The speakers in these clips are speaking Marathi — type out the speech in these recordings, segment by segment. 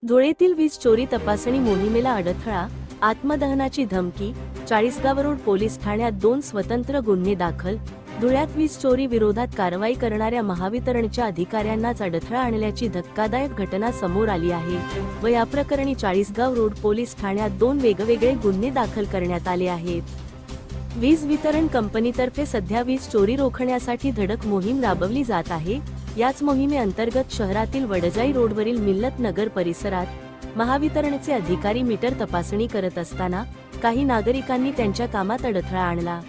धुळेतील वीज चोरी तपासणी मोहिमेला अडथळा, आत्मदहनाची धमकी, चाळीसगाव रोड पोलीस ठाण्यात 2 स्वतंत्र गुन्हे दाखल. धुळ्यात वीज चोरी विरोधात कारवाई करणाऱ्या महावितरणच्या अधिकाऱ्यांनाच अडथळा आणल्याची धक्कादायक घटना समोर आली आहे व या प्रकरणी चाळीसगाव रोड पोलीस ठाण्यात 2 वेगवेगळे गुन्हे दाखल करण्यात आले आहेत. वीज वितरण कंपनीतर्फे सध्या वीज चोरी रोखण्यासाठी धडक मोहीम राबवली जात आहे. याच मोहिमेअंतर्गत शहरातील वडजाई रोडवरील मिल्लत नगर परिसरात महावितरणचे अधिकारी मीटर तपासणी करत असताना काही नागरिकांनी त्यांच्या कामात अडथळा आणला.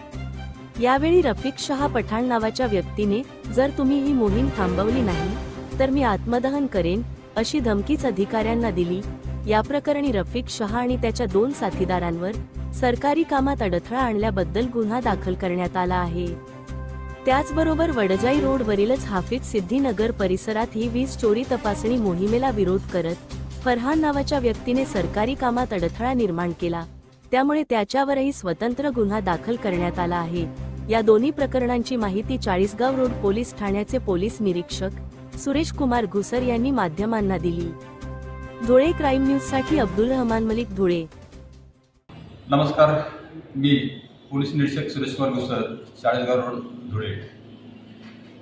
यावेळी रफिक शाह पठाण नावाच्या व्यक्तीने, जर तुम्ही ही मोहीम थांबवली नाही तर मी आत्मदहन करेन, अशी धमकीच अधिकाऱ्यांना दिली. या प्रकरणी रफिक शाह आणि त्याच्या 2 साथीदारांवर सरकारी कामात अडथळा आणल्याबद्दल गुन्हा दाखल करण्यात आला आहे. त्याचबरोबर वडजाई रोडवरीलच हाफिज सिद्दीनगर परिसरात ही वीज चोरी तपासणी मोहिमेला विरोध करत फरहान नावाच्या व्यक्तीने सरकारी कामात अडथळा निर्माण केला, त्यामुळे त्याच्यावरही स्वतंत्र गुन्हा दाखल करण्यात आला आहे. या दोन्ही प्रकरणांची माहिती चाळीसगाव रोड पोलीस ठाण्याचे पोलीस निरीक्षक सुरेश कुमार घुसर यांनी माध्यमांना दिली. धुळे क्राईम न्यूजसाठी अब्दुल रहमान मलिक, धुळे. नमस्कार, मी पोलीस निरीक्षक सुरेश कुमार घुसर, चाळीसगाव रोड, धुळे.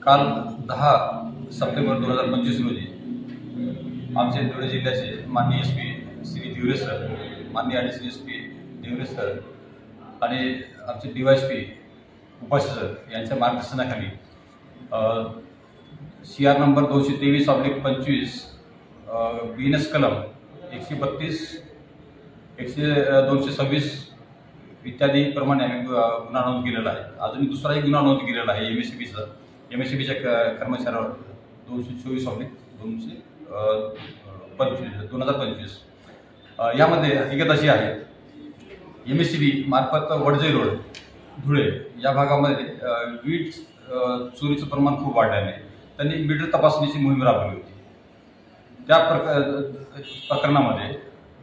काल 10 सप्टेंबर 2025 रोजी आमचे धुळे जिल्ह्याचे माननीय SP श्री दिवरे सर, माननीय ADC SP दिवरे सर आणि आमचे DYSP उपास्य सर यांच्या मार्गदर्शनाखाली CR नंबर 223/25 BNS कलम 132, 226 इत्यादी प्रमाणे आम्ही गुन्हा नोंद केलेला आहे. अजून दुसराही गुन्हा नोंद केलेला आहे MSCBच्या कर्मचाऱ्यावर 224/2025. यामध्ये हकीकत अशी आहे, MSCB मार्फत वडजाई रोड, धुळे या भागामध्ये वीज चोरीचं प्रमाण खूप वाढल्याने त्यांनी मीटर तपासणीची मोहीम राबवली होती. त्या प्रकरणामध्ये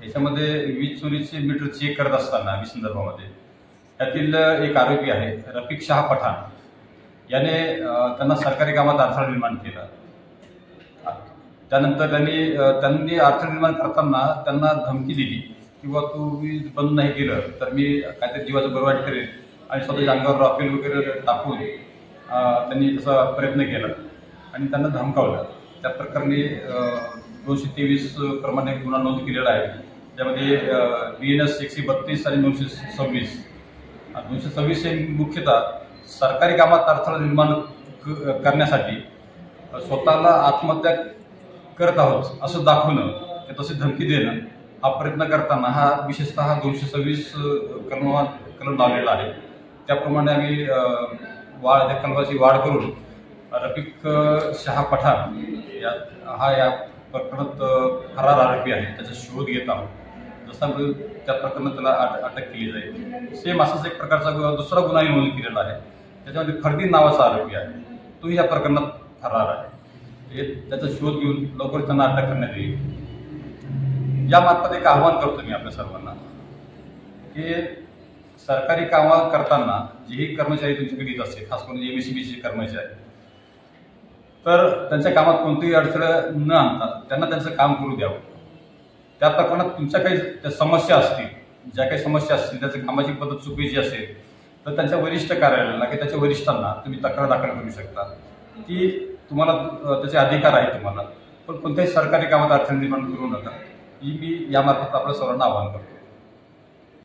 याच्यामध्ये वीज चोरीचे मीटर चेक करत असताना वीज संदर्भामध्ये त्यातील एक आरोपी आहे रफिक शाह पठाण, याने त्यांना सरकारी कामात अडथळा निर्माण केला. त्यानंतर त्यांनी अडथळा निर्माण करताना त्यांना धमकी दिली किंवा तू वीज बंद नाही केलं तर मी काहीतरी जीवाचं बरवाईट करेन आणि स्वतःच्या अंगावर रॉकेल वगैरे टाकून त्यांनी तसा प्रयत्न केला आणि त्यांना धमकावलं. त्या प्रकरणी 223 प्रमाणे गुन्हा नोंद केलेला आहे. त्यामध्ये BNS 132 आणि 226. 226 हे मुख्यतः सरकारी कामात अडथळा निर्माण करण्यासाठी स्वतःला आत्महत्या करत आहोत असं दाखवणं, तसे धमकी देणं, हा प्रयत्न करताना हा विशेषतः 226 कलम लावलेला आहे. त्याप्रमाणे आम्ही त्या कलमाची वाढ करून रफिक शाह पठाण या प्रकरणात फरार आरोपी आहे, त्याचा शोध घेत आहोत. जसा त्या प्रकरणात त्याला अटक केली जाईल. सेम असाच एक प्रकारचा दुसरा गुन्हा नोंद केलेला आहे. त्याच्यामध्ये फरदीन नावाचा आरोपी आहे, तोही या प्रकरणात फरार आहे. त्याचा शोध घेऊन लवकर त्यांना अटक करण्यात येईल. यामार्फत एक आवाहन करतो मी आपल्या सर्वांना की सरकारी कामं करताना जेही कर्मचारी तुमच्याकडे येत असतील, खास करून MSCBचे कर्मचारी, तर त्यांच्या कामात कोणतीही अडथळं न आणता त्यांना त्यांचं काम करू द्यावं. त्या प्रकरणात तुमच्या काही समस्या असतील, ज्या काही समस्या असतील, त्याच्या कामाची पद्धत चुकीची असेल तर त्यांच्या वरिष्ठ कार्यालयाला की त्याच्या वरिष्ठांना तुम्ही तक्रार दाखल करू शकता. की तुम्हाला त्याचे अधिकार आहे तुम्हाला, पण कोणत्याही सरकारी कामात अडथळे निर्माण करू नका, ही मी यामार्फत आपल्या सर्वांना आवाहन करतो.